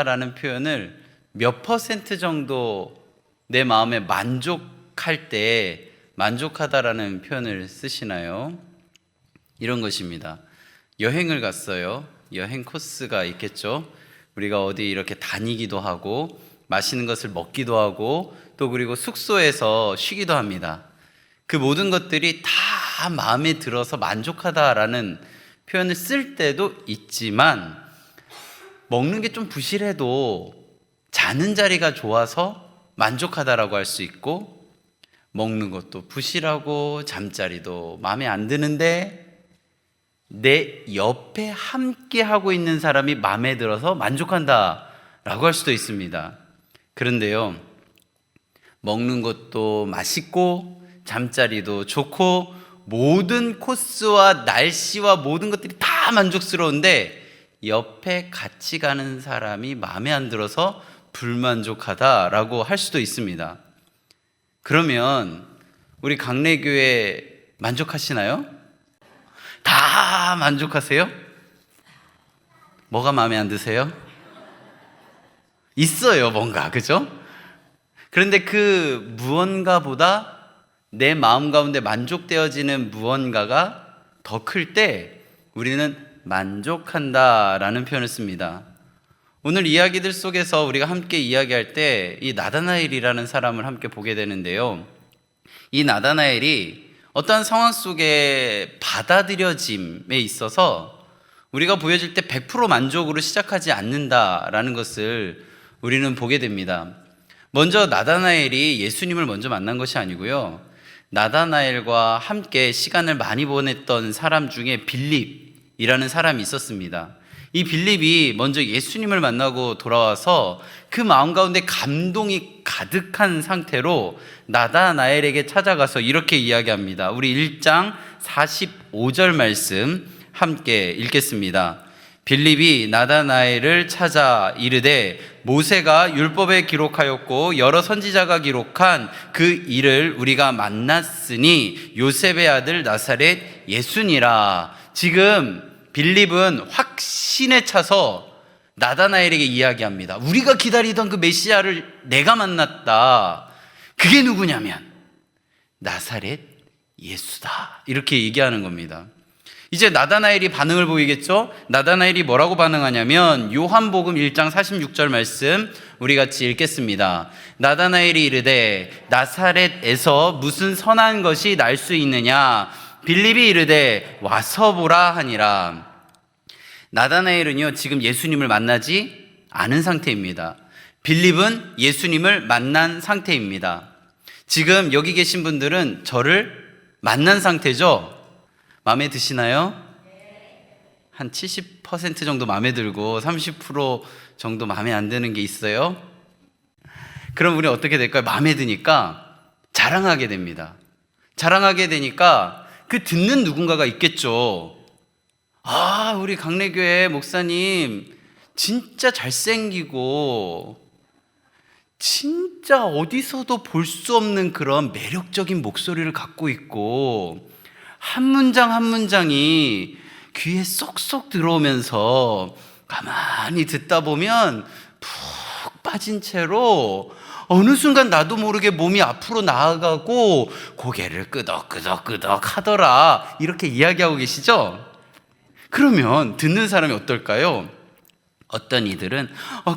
라는 표현을 몇 퍼센트 정도 내 마음에 만족할 때 만족하다라는 표현을 쓰시나요? 이런 것입니다. 여행을 갔어요. 여행 코스가 있겠죠. 우리가 어디 이렇게 다니기도 하고 맛있는 것을 먹기도 하고 또 그리고 숙소에서 쉬기도 합니다. 그 모든 것들이 다 마음에 들어서 만족하다라는 표현을 쓸 때도 있지만 먹는 게 좀 부실해도 자는 자리가 좋아서 만족하다라고 할 수 있고, 먹는 것도 부실하고 잠자리도 마음에 안 드는데 내 옆에 함께 하고 있는 사람이 마음에 들어서 만족한다라고 할 수도 있습니다. 그런데요, 먹는 것도 맛있고 잠자리도 좋고 모든 코스와 날씨와 모든 것들이 다 만족스러운데 옆에 같이 가는 사람이 마음에 안 들어서 불만족하다라고 할 수도 있습니다. 그러면 우리 강래교회 만족하시나요? 다 만족하세요? 뭐가 마음에 안 드세요? 있어요, 뭔가, 그죠? 그런데 그 무언가보다 내 마음 가운데 만족되어지는 무언가가 더 클 때 우리는 만족한다라는 표현을 씁니다. 오늘 이야기들 속에서 우리가 함께 이야기할 때 이 나다나엘이라는 사람을 함께 보게 되는데요. 이 나다나엘이 어떠한 상황 속에 받아들여짐에 있어서 우리가 보여질 때 100% 만족으로 시작하지 않는다라는 것을 우리는 보게 됩니다. 먼저 나다나엘이 예수님을 먼저 만난 것이 아니고요, 나다나엘과 함께 시간을 많이 보냈던 사람 중에 빌립이라는 사람이 있었습니다. 이 빌립이 먼저 예수님을 만나고 돌아와서 그 마음 가운데 감동이 가득한 상태로 나다나엘에게 찾아가서 이렇게 이야기합니다. 우리 1장 45절 말씀 함께 읽겠습니다. 빌립이 나다나엘을 찾아 이르되 모세가 율법에 기록하였고 여러 선지자가 기록한 그 일을 우리가 만났으니 요셉의 아들 나사렛 예수니라. 지금 빌립은 확신에 차서 나다나엘에게 이야기합니다. 우리가 기다리던 그 메시아를 내가 만났다. 그게 누구냐면 나사렛 예수다. 이렇게 얘기하는 겁니다. 이제 나다나엘이 반응을 보이겠죠? 나다나엘이 뭐라고 반응하냐면 요한복음 1장 46절 말씀 우리 같이 읽겠습니다. 나다나엘이 이르되 나사렛에서 무슨 선한 것이 날 수 있느냐? 빌립이 이르되 와서 보라 하니라. 나다나엘은요, 지금 예수님을 만나지 않은 상태입니다. 빌립은 예수님을 만난 상태입니다. 지금 여기 계신 분들은 저를 만난 상태죠? 마음에 드시나요? 한 70% 정도 마음에 들고 30% 정도 마음에 안 드는 게 있어요. 그럼 우리 어떻게 될까요? 마음에 드니까 자랑하게 됩니다. 자랑하게 되니까 그 듣는 누군가가 있겠죠. 아, 우리 강래교회 목사님 진짜 잘생기고 진짜 어디서도 볼 수 없는 그런 매력적인 목소리를 갖고 있고 한 문장 한 문장이 귀에 쏙쏙 들어오면서 가만히 듣다 보면 푹 빠진 채로 어느 순간 나도 모르게 몸이 앞으로 나아가고 고개를 끄덕끄덕끄덕 하더라. 이렇게 이야기하고 계시죠? 그러면 듣는 사람이 어떨까요? 어떤 이들은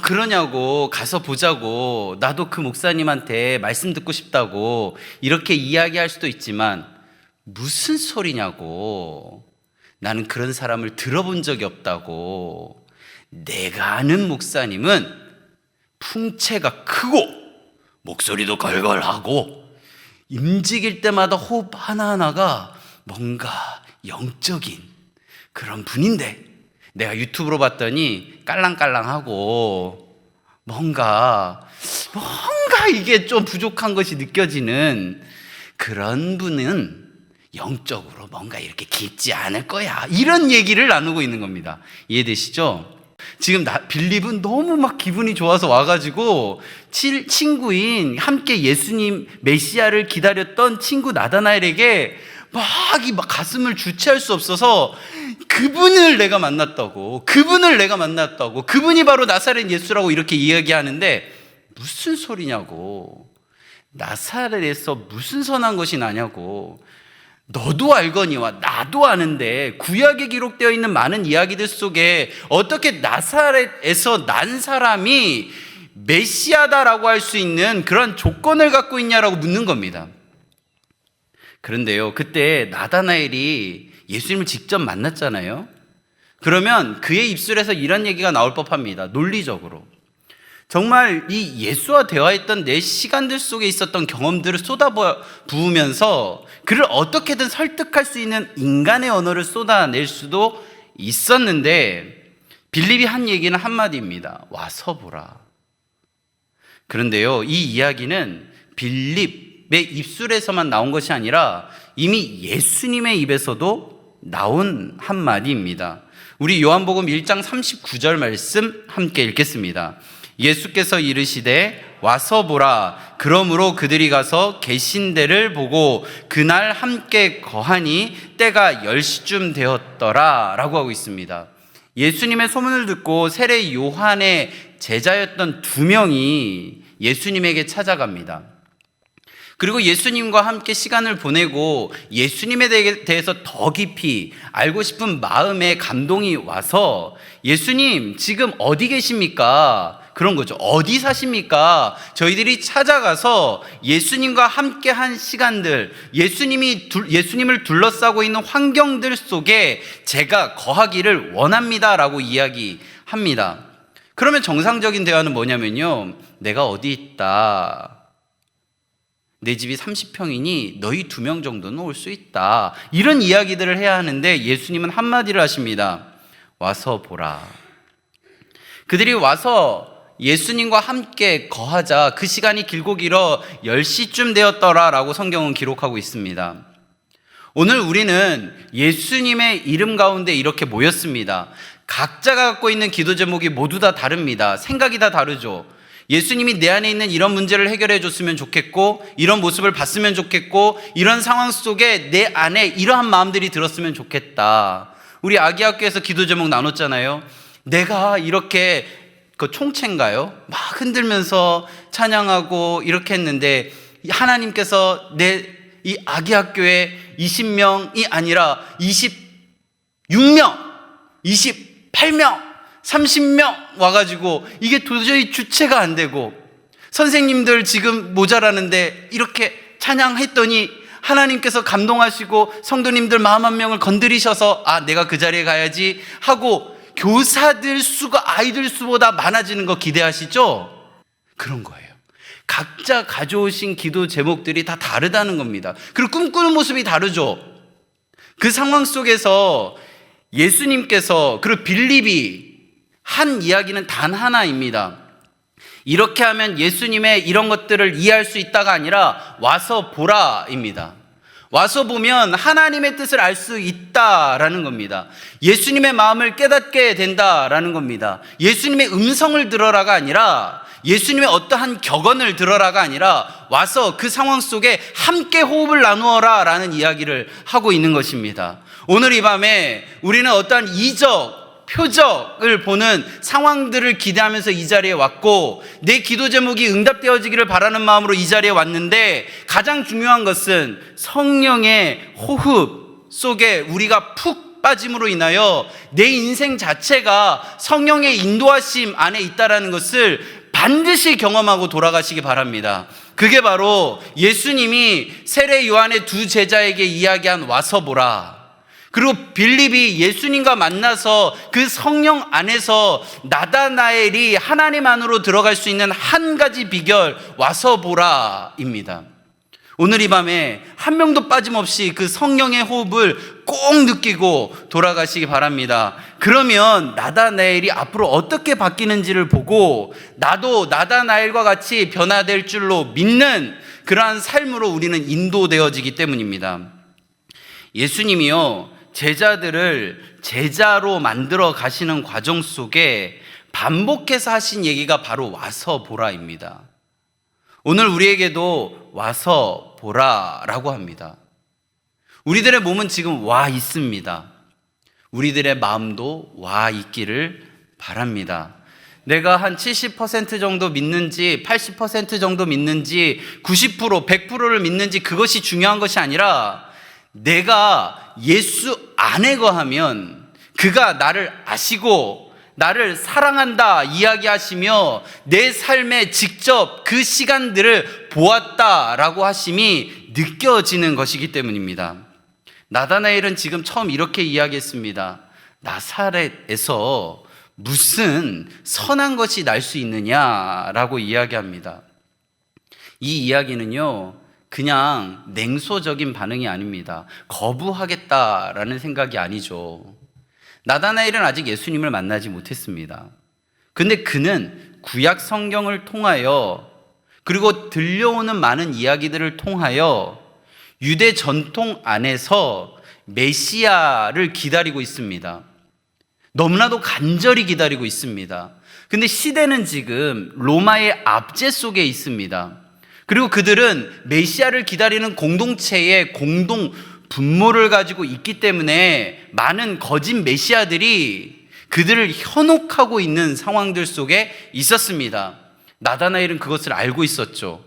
그러냐고, 가서 보자고, 나도 그 목사님한테 말씀 듣고 싶다고 이렇게 이야기할 수도 있지만 무슨 소리냐고, 나는 그런 사람을 들어본 적이 없다고, 내가 아는 목사님은 풍채가 크고 목소리도 걸걸하고 움직일 때마다 호흡 하나하나가 뭔가 영적인 그런 분인데 내가 유튜브로 봤더니 깔랑깔랑하고 뭔가 이게 좀 부족한 것이 느껴지는 그런 분은 영적으로 뭔가 이렇게 깊지 않을 거야, 이런 얘기를 나누고 있는 겁니다. 이해되시죠? 지금 빌립은 너무 막 기분이 좋아서 와가지고 친구인 함께 예수님 메시아를 기다렸던 친구 나다나엘에게 막 가슴을 주체할 수 없어서 그분을 내가 만났다고, 그분이 바로 나사렛 예수라고 이렇게 이야기하는데 무슨 소리냐고. 나사렛에서 무슨 선한 것이 나냐고. 너도 알거니와 나도 아는데 구약에 기록되어 있는 많은 이야기들 속에 어떻게 나사렛에서 난 사람이 메시아다라고 할 수 있는 그런 조건을 갖고 있냐라고 묻는 겁니다. 그런데요, 그때 나다나엘이 예수님을 직접 만났잖아요. 그러면 그의 입술에서 이런 얘기가 나올 법합니다. 논리적으로. 정말 이 예수와 대화했던 내 시간들 속에 있었던 경험들을 쏟아부으면서 그를 어떻게든 설득할 수 있는 인간의 언어를 쏟아낼 수도 있었는데 빌립이 한 얘기는 한마디입니다. 와서 보라. 그런데요, 이 이야기는 빌립의 입술에서만 나온 것이 아니라 이미 예수님의 입에서도 나온 한마디입니다. 우리 요한복음 1장 39절 말씀 함께 읽겠습니다. 예수께서 이르시되 와서 보라. 그러므로 그들이 가서 계신 데를 보고 그날 함께 거하니 때가 10시쯤 되었더라 라고 하고 있습니다. 예수님의 소문을 듣고 세례 요한의 제자였던 2명이 예수님에게 찾아갑니다. 그리고 예수님과 함께 시간을 보내고 예수님에 대해서 더 깊이 알고 싶은 마음에 감동이 와서 예수님 지금 어디 계십니까? 그런 거죠. 어디 사십니까? 저희들이 찾아가서 예수님과 함께 한 시간들, 예수님을 둘러싸고 있는 환경들 속에 제가 거하기를 원합니다라고 이야기합니다. 그러면 정상적인 대화는 뭐냐면요, 내가 어디 있다, 내 집이 30평이니 너희 2명 정도는 올 수 있다, 이런 이야기들을 해야 하는데 예수님은 한마디를 하십니다. 와서 보라. 그들이 와서 예수님과 함께 거하자 그 시간이 길고 길어 10시쯤 되었더라라고 성경은 기록하고 있습니다. 오늘 우리는 예수님의 이름 가운데 이렇게 모였습니다. 각자가 갖고 있는 기도 제목이 모두 다 다릅니다. 생각이 다 다르죠. 예수님이 내 안에 있는 이런 문제를 해결해 줬으면 좋겠고, 이런 모습을 봤으면 좋겠고, 이런 상황 속에 내 안에 이러한 마음들이 들었으면 좋겠다. 우리 아기학교에서 기도 제목 나눴잖아요. 내가 이렇게 그 총체인가요? 막 흔들면서 찬양하고 이렇게 했는데 하나님께서 내 이 아기학교에 20명이 아니라 26명, 28명, 30명 와가지고 이게 도저히 주체가 안 되고 선생님들 지금 모자라는데 이렇게 찬양했더니 하나님께서 감동하시고 성도님들 마음 한 명을 건드리셔서 아, 내가 그 자리에 가야지 하고 교사들 수가 아이들 수보다 많아지는 거 기대하시죠? 그런 거예요. 각자 가져오신 기도 제목들이 다 다르다는 겁니다. 그리고 꿈꾸는 모습이 다르죠. 그 상황 속에서 예수님께서, 그리고 빌립이 한 이야기는 단 하나입니다. 이렇게 하면 예수님의 이런 것들을 이해할 수 있다가 아니라 와서 보라입니다. 와서 보면 하나님의 뜻을 알 수 있다라는 겁니다. 예수님의 마음을 깨닫게 된다라는 겁니다. 예수님의 음성을 들어라가 아니라, 예수님의 어떠한 격언을 들어라가 아니라 와서 그 상황 속에 함께 호흡을 나누어라 라는 이야기를 하고 있는 것입니다. 오늘 이 밤에 우리는 어떠한 이적, 표적을 보는 상황들을 기대하면서 이 자리에 왔고, 내 기도 제목이 응답되어지기를 바라는 마음으로 이 자리에 왔는데, 가장 중요한 것은 성령의 호흡 속에 우리가 푹 빠짐으로 인하여 내 인생 자체가 성령의 인도하심 안에 있다는 것을 반드시 경험하고 돌아가시기 바랍니다. 그게 바로 예수님이 세례 요한의 2 제자에게 이야기한 와서 보라. 그리고 빌립이 예수님과 만나서 그 성령 안에서 나다나엘이 하나님 안으로 들어갈 수 있는 한 가지 비결, 와서 보라입니다. 오늘 이 밤에 한 명도 빠짐없이 그 성령의 호흡을 꼭 느끼고 돌아가시기 바랍니다. 그러면 나다나엘이 앞으로 어떻게 바뀌는지를 보고 나도 나다나엘과 같이 변화될 줄로 믿는 그러한 삶으로 우리는 인도되어지기 때문입니다. 예수님이요, 제자들을 제자로 만들어 가시는 과정 속에 반복해서 하신 얘기가 바로 와서 보라입니다. 오늘 우리에게도 와서 보라라고 합니다. 우리들의 몸은 지금 와 있습니다. 우리들의 마음도 와 있기를 바랍니다. 내가 한 70% 정도 믿는지 80% 정도 믿는지 90% 100%를 믿는지 그것이 중요한 것이 아니라 내가 예수 안에 거하면 그가 나를 아시고 나를 사랑한다 이야기하시며 내 삶에 직접 그 시간들을 보았다라고 하심이 느껴지는 것이기 때문입니다. 나다나엘은 지금 처음 이렇게 이야기했습니다. 나사렛에서 무슨 선한 것이 날 수 있느냐라고 이야기합니다. 이 이야기는요, 그냥 냉소적인 반응이 아닙니다. 거부하겠다라는 생각이 아니죠. 나다나엘은 아직 예수님을 만나지 못했습니다. 근데 그는 구약 성경을 통하여 그리고 들려오는 많은 이야기들을 통하여 유대 전통 안에서 메시아를 기다리고 있습니다. 너무나도 간절히 기다리고 있습니다. 근데 시대는 지금 로마의 압제 속에 있습니다. 그리고 그들은 메시아를 기다리는 공동체의 공동 분모를 가지고 있기 때문에 많은 거짓 메시아들이 그들을 현혹하고 있는 상황들 속에 있었습니다. 나다나엘은 그것을 알고 있었죠.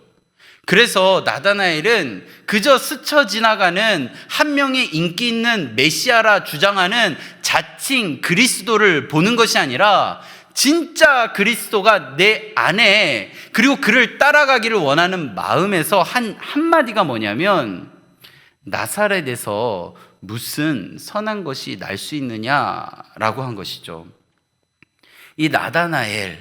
그래서 나다나엘은 그저 스쳐 지나가는 한 명의 인기 있는 메시아라 주장하는 자칭 그리스도를 보는 것이 아니라 진짜 그리스도가 내 안에 그리고 그를 따라가기를 원하는 마음에서 한마디가 뭐냐면 나사렛에서 무슨 선한 것이 날 수 있느냐라고 한 것이죠. 이 나다나엘,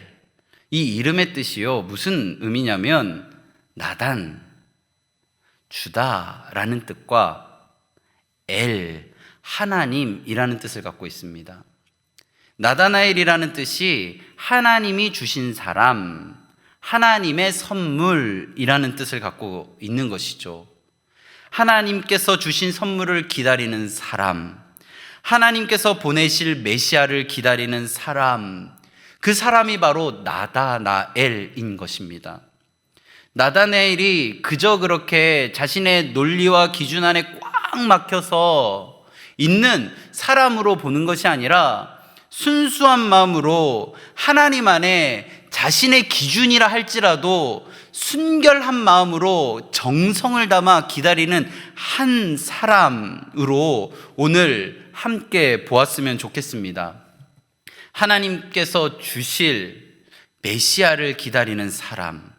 이 이름의 뜻이요 무슨 의미냐면 나단, 주다라는 뜻과 엘, 하나님이라는 뜻을 갖고 있습니다. 나다나엘이라는 뜻이 하나님이 주신 사람, 하나님의 선물이라는 뜻을 갖고 있는 것이죠. 하나님께서 주신 선물을 기다리는 사람, 하나님께서 보내실 메시아를 기다리는 사람, 그 사람이 바로 나다나엘인 것입니다. 나다나엘이 그저 그렇게 자신의 논리와 기준 안에 꽉 막혀서 있는 사람으로 보는 것이 아니라 순수한 마음으로 하나님 안에 자신의 기준이라 할지라도 순결한 마음으로 정성을 담아 기다리는 한 사람으로 오늘 함께 보았으면 좋겠습니다. 하나님께서 주실 메시아를 기다리는 사람,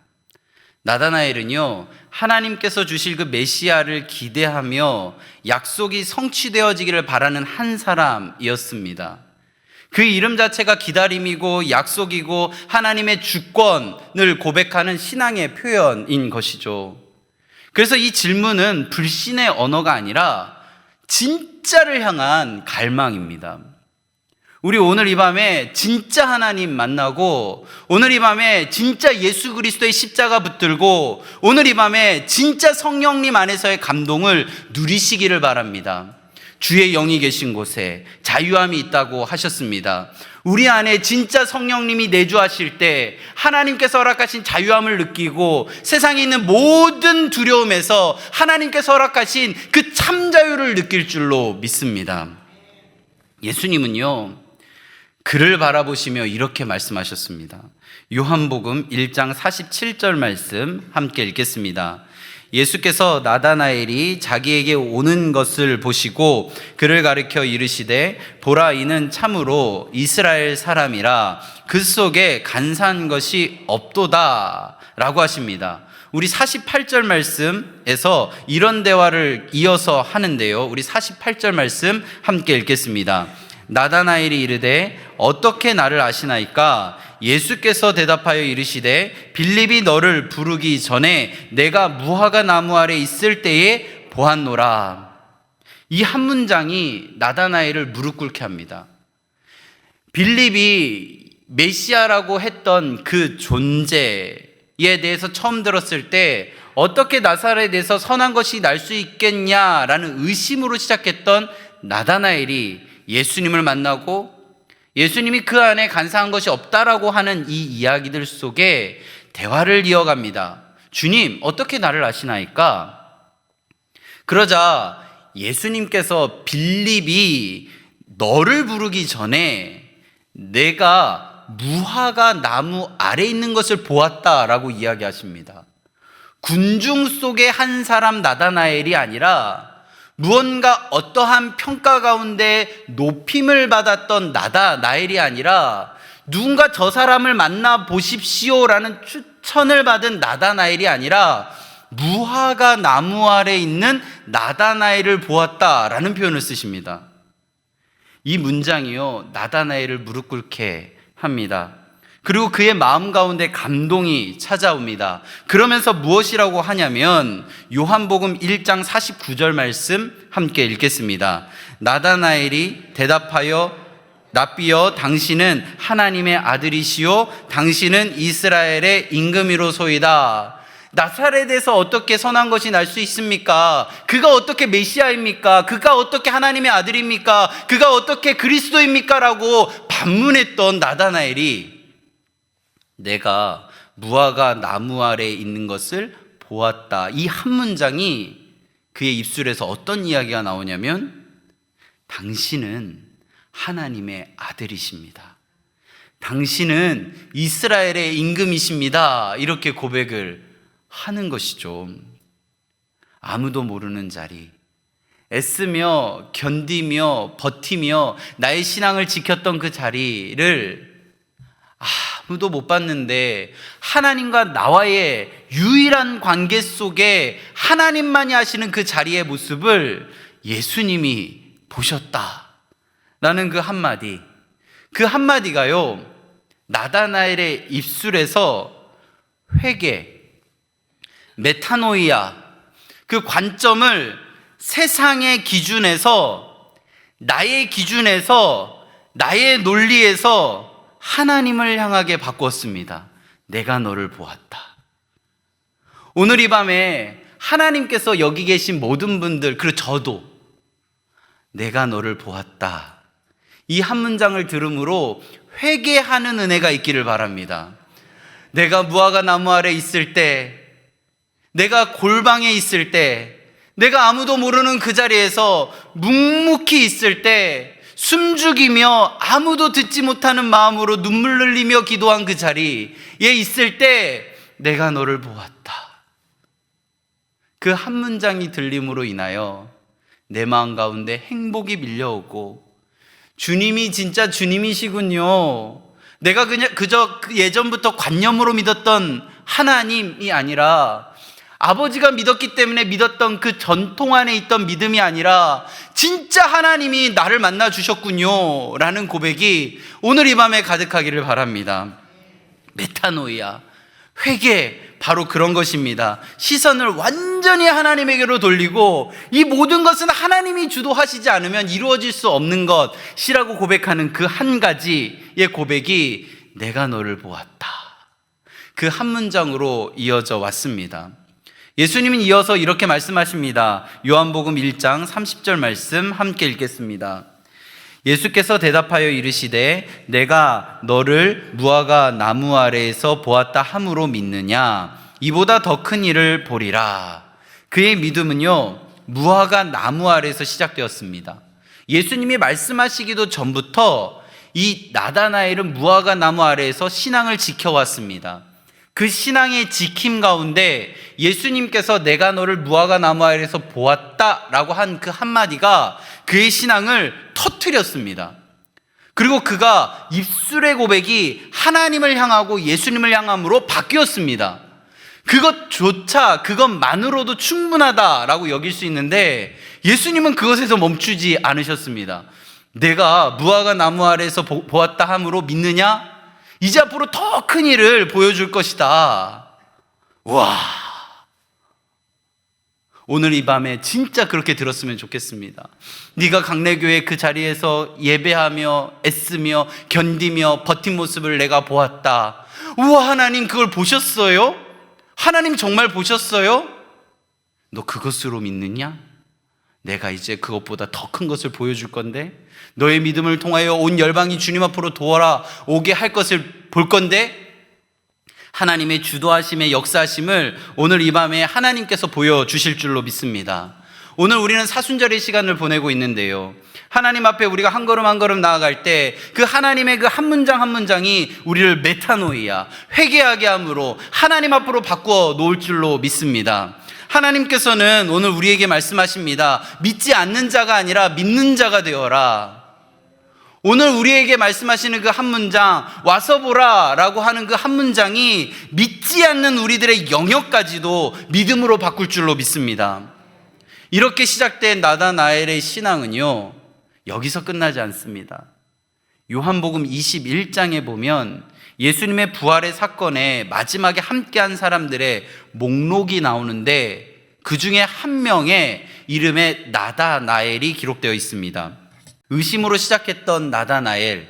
나다나엘은요 하나님께서 주실 그 메시아를 기대하며 약속이 성취되어지기를 바라는 한 사람이었습니다. 그 이름 자체가 기다림이고 약속이고 하나님의 주권을 고백하는 신앙의 표현인 것이죠. 그래서 이 질문은 불신의 언어가 아니라 진짜를 향한 갈망입니다. 우리 오늘 이 밤에 진짜 하나님 만나고 오늘 이 밤에 진짜 예수 그리스도의 십자가 붙들고 오늘 이 밤에 진짜 성령님 안에서의 감동을 누리시기를 바랍니다. 주의 영이 계신 곳에 자유함이 있다고 하셨습니다. 우리 안에 진짜 성령님이 내주하실 때 하나님께서 허락하신 자유함을 느끼고 세상에 있는 모든 두려움에서 하나님께서 허락하신 그 참 자유를 느낄 줄로 믿습니다. 예수님은요 그를 바라보시며 이렇게 말씀하셨습니다. 요한복음 1장 47절 말씀 함께 읽겠습니다. 예수께서 나다나엘이 자기에게 오는 것을 보시고 그를 가리켜 이르시되 보라 이는 참으로 이스라엘 사람이라 그 속에 간사한 것이 없도다 라고 하십니다. 우리 48절 말씀에서 이런 대화를 이어서 하는데요. 우리 48절 말씀 함께 읽겠습니다. 나다나엘이 이르되 어떻게 나를 아시나이까? 예수께서 대답하여 이르시되 빌립이 너를 부르기 전에 내가 무화과 나무 아래 있을 때에 보았노라. 이 한 문장이 나다나엘을 무릎 꿇게 합니다. 빌립이 메시아라고 했던 그 존재에 대해서 처음 들었을 때 어떻게 나사렛에서 선한 것이 날 수 있겠냐라는 의심으로 시작했던 나다나엘이 예수님을 만나고 예수님이 그 안에 간사한 것이 없다라고 하는 이 이야기들 속에 대화를 이어갑니다. 주님, 어떻게 나를 아시나이까? 그러자 예수님께서 빌립이 너를 부르기 전에 내가 무화과 나무 아래 있는 것을 보았다라고 이야기하십니다. 군중 속의 한 사람 나다나엘이 아니라 무언가 어떠한 평가 가운데 높임을 받았던 나다나엘이 아니라 누군가 저 사람을 만나 보십시오라는 추천을 받은 나다나엘이 아니라 무화과 나무 아래 있는 나다나엘을 보았다라는 표현을 쓰십니다. 이 문장이요, 나다나엘을 무릎 꿇게 합니다. 그리고 그의 마음 가운데 감동이 찾아옵니다. 그러면서 무엇이라고 하냐면 요한복음 1장 49절 말씀 함께 읽겠습니다. 나다나엘이 대답하여 랍비여, 당신은 하나님의 아들이시요 당신은 이스라엘의 임금이로소이다. 나사렛에서 어떻게 선한 것이 날 수 있습니까? 그가 어떻게 메시아입니까? 그가 어떻게 하나님의 아들입니까? 그가 어떻게 그리스도입니까? 라고 반문했던 나다나엘이 내가 무화과 나무 아래에 있는 것을 보았다. 이 한 문장이 그의 입술에서 어떤 이야기가 나오냐면 당신은 하나님의 아들이십니다. 당신은 이스라엘의 임금이십니다. 이렇게 고백을 하는 것이죠. 아무도 모르는 자리, 애쓰며 견디며 버티며 나의 신앙을 지켰던 그 자리를 아무도 못 봤는데 하나님과 나와의 유일한 관계 속에 하나님만이 하시는 그 자리의 모습을 예수님이 보셨다라는 그 한마디, 그 한마디가요 나다나엘의 입술에서 회개, 메타노이아, 그 관점을 세상의 기준에서, 나의 기준에서, 나의 논리에서 하나님을 향하게 바꾸었습니다. 내가 너를 보았다. 오늘 이 밤에 하나님께서 여기 계신 모든 분들, 그리고 저도 내가 너를 보았다. 이 한 문장을 들음으로 회개하는 은혜가 있기를 바랍니다. 내가 무화과 나무 아래 있을 때, 내가 골방에 있을 때, 내가 아무도 모르는 그 자리에서 묵묵히 있을 때, 숨죽이며 아무도 듣지 못하는 마음으로 눈물 흘리며 기도한 그 자리에 있을 때 내가 너를 보았다. 그 한 문장이 들림으로 인하여 내 마음 가운데 행복이 밀려오고 주님이 진짜 주님이시군요. 내가 그저 예전부터 관념으로 믿었던 하나님이 아니라 아버지가 믿었기 때문에 믿었던 그 전통 안에 있던 믿음이 아니라 진짜 하나님이 나를 만나 주셨군요 라는 고백이 오늘 이 밤에 가득하기를 바랍니다. 메타노이아, 회개, 바로 그런 것입니다. 시선을 완전히 하나님에게로 돌리고 이 모든 것은 하나님이 주도하시지 않으면 이루어질 수 없는 것이라고 고백하는 그 한 가지의 고백이 내가 너를 보았다. 그 한 문장으로 이어져 왔습니다. 예수님은 이어서 이렇게 말씀하십니다. 요한복음 1장 30절 말씀 함께 읽겠습니다. 예수께서 대답하여 이르시되 내가 너를 무화과 나무 아래에서 보았다 함으로 믿느냐? 이보다 더 큰 일을 보리라. 그의 믿음은요 무화과 나무 아래에서 시작되었습니다. 예수님이 말씀하시기도 전부터 이 나다나엘은 무화과 나무 아래에서 신앙을 지켜왔습니다. 그 신앙의 지킴 가운데 예수님께서 내가 너를 무화과 나무 아래에서 보았다라고 한 그 한마디가 그의 신앙을 터뜨렸습니다. 그리고 그가 입술의 고백이 하나님을 향하고 예수님을 향함으로 바뀌었습니다. 그것조차, 그것만으로도 충분하다라고 여길 수 있는데 예수님은 그것에서 멈추지 않으셨습니다. 내가 무화과 나무 아래에서 보았다 함으로 믿느냐? 이제 앞으로 더 큰 일을 보여줄 것이다. 와, 오늘 이 밤에 진짜 그렇게 들었으면 좋겠습니다. 네가 강내교회 그 자리에서 예배하며 애쓰며 견디며 버틴 모습을 내가 보았다. 우와, 하나님 그걸 보셨어요? 하나님 정말 보셨어요? 너 그것으로 믿느냐? 내가 이제 그것보다 더 큰 것을 보여줄 건데, 너의 믿음을 통하여 온 열방이 주님 앞으로 돌아오게 할 것을 볼 건데, 하나님의 주도하심의 역사하심을 오늘 이 밤에 하나님께서 보여주실 줄로 믿습니다. 오늘 우리는 사순절의 시간을 보내고 있는데요, 하나님 앞에 우리가 한 걸음 한 걸음 나아갈 때 그 하나님의 그 한 문장 한 문장이 우리를 메타노이아, 회개하게 함으로 하나님 앞으로 바꾸어 놓을 줄로 믿습니다. 하나님께서는 오늘 우리에게 말씀하십니다. 믿지 않는 자가 아니라 믿는 자가 되어라. 오늘 우리에게 말씀하시는 그 한 문장, 와서 보라 라고 하는 그 한 문장이 믿지 않는 우리들의 영역까지도 믿음으로 바꿀 줄로 믿습니다. 이렇게 시작된 나다나엘의 신앙은요, 여기서 끝나지 않습니다. 요한복음 21장에 보면 예수님의 부활의 사건에 마지막에 함께한 사람들의 목록이 나오는데 그 중에 한 명의 이름에 나다나엘이 기록되어 있습니다. 의심으로 시작했던 나다나엘,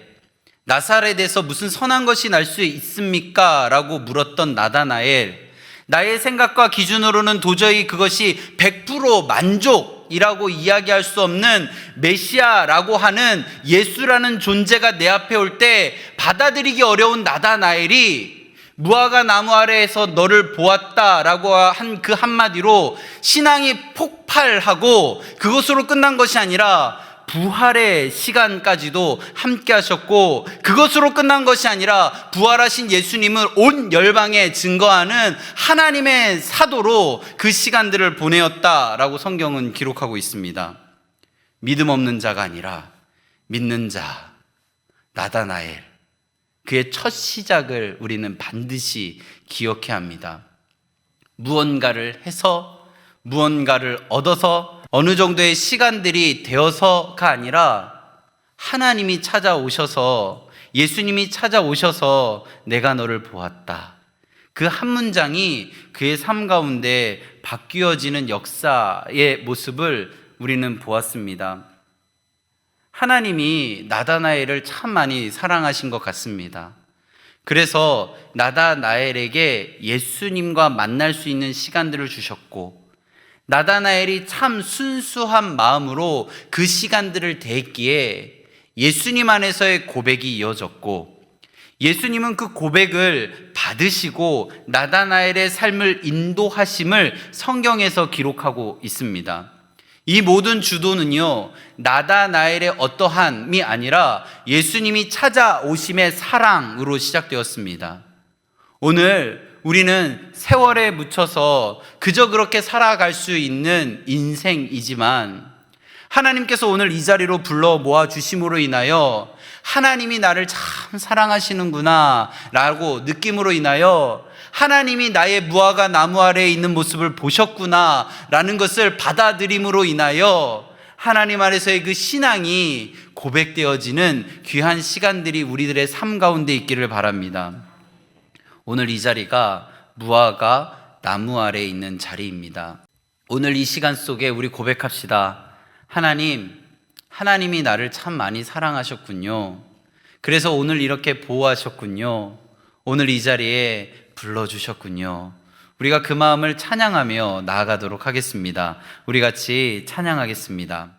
나사렛에서 무슨 선한 것이 날 수 있습니까? 라고 물었던 나다나엘, 나의 생각과 기준으로는 도저히 그것이 100% 만족이라고 이야기할 수 없는 메시아라고 하는 예수라는 존재가 내 앞에 올 때 받아들이기 어려운 나다나엘이 무화과 나무 아래에서 너를 보았다라고 한 그 한마디로 신앙이 폭발하고 그것으로 끝난 것이 아니라 부활의 시간까지도 함께 하셨고, 그것으로 끝난 것이 아니라 부활하신 예수님을 온 열방에 증거하는 하나님의 사도로 그 시간들을 보내었다라고 성경은 기록하고 있습니다. 믿음 없는 자가 아니라 믿는 자 나다나엘, 그의 첫 시작을 우리는 반드시 기억해야 합니다. 무언가를 해서, 무언가를 얻어서, 어느 정도의 시간들이 되어서가 아니라 하나님이 찾아오셔서, 예수님이 찾아오셔서 내가 너를 보았다, 그 한 문장이 그의 삶 가운데 바뀌어지는 역사의 모습을 우리는 보았습니다. 하나님이 나다나엘을 참 많이 사랑하신 것 같습니다. 그래서 나다나엘에게 예수님과 만날 수 있는 시간들을 주셨고, 나다나엘이 참 순수한 마음으로 그 시간들을 대했기에 예수님 안에서의 고백이 이어졌고, 예수님은 그 고백을 받으시고 나다나엘의 삶을 인도하심을 성경에서 기록하고 있습니다. 이 모든 주도는요, 나다나엘의 어떠함이 아니라 예수님이 찾아오심의 사랑으로 시작되었습니다. 오늘 우리는 세월에 묻혀서 그저 그렇게 살아갈 수 있는 인생이지만, 하나님께서 오늘 이 자리로 불러 모아주심으로 인하여 하나님이 나를 참 사랑하시는구나 라고 느낌으로 인하여 하나님이 나의 무화과 나무 아래에 있는 모습을 보셨구나 라는 것을 받아들임으로 인하여 하나님 아래서의 그 신앙이 고백되어지는 귀한 시간들이 우리들의 삶 가운데 있기를 바랍니다. 오늘 이 자리가 무화과 나무 아래에 있는 자리입니다. 오늘 이 시간 속에 우리 고백합시다. 하나님이 나를 참 많이 사랑하셨군요. 그래서 오늘 이렇게 보호하셨군요. 오늘 이 자리에 불러주셨군요. 우리가 그 마음을 찬양하며 나아가도록 하겠습니다. 우리 같이 찬양하겠습니다.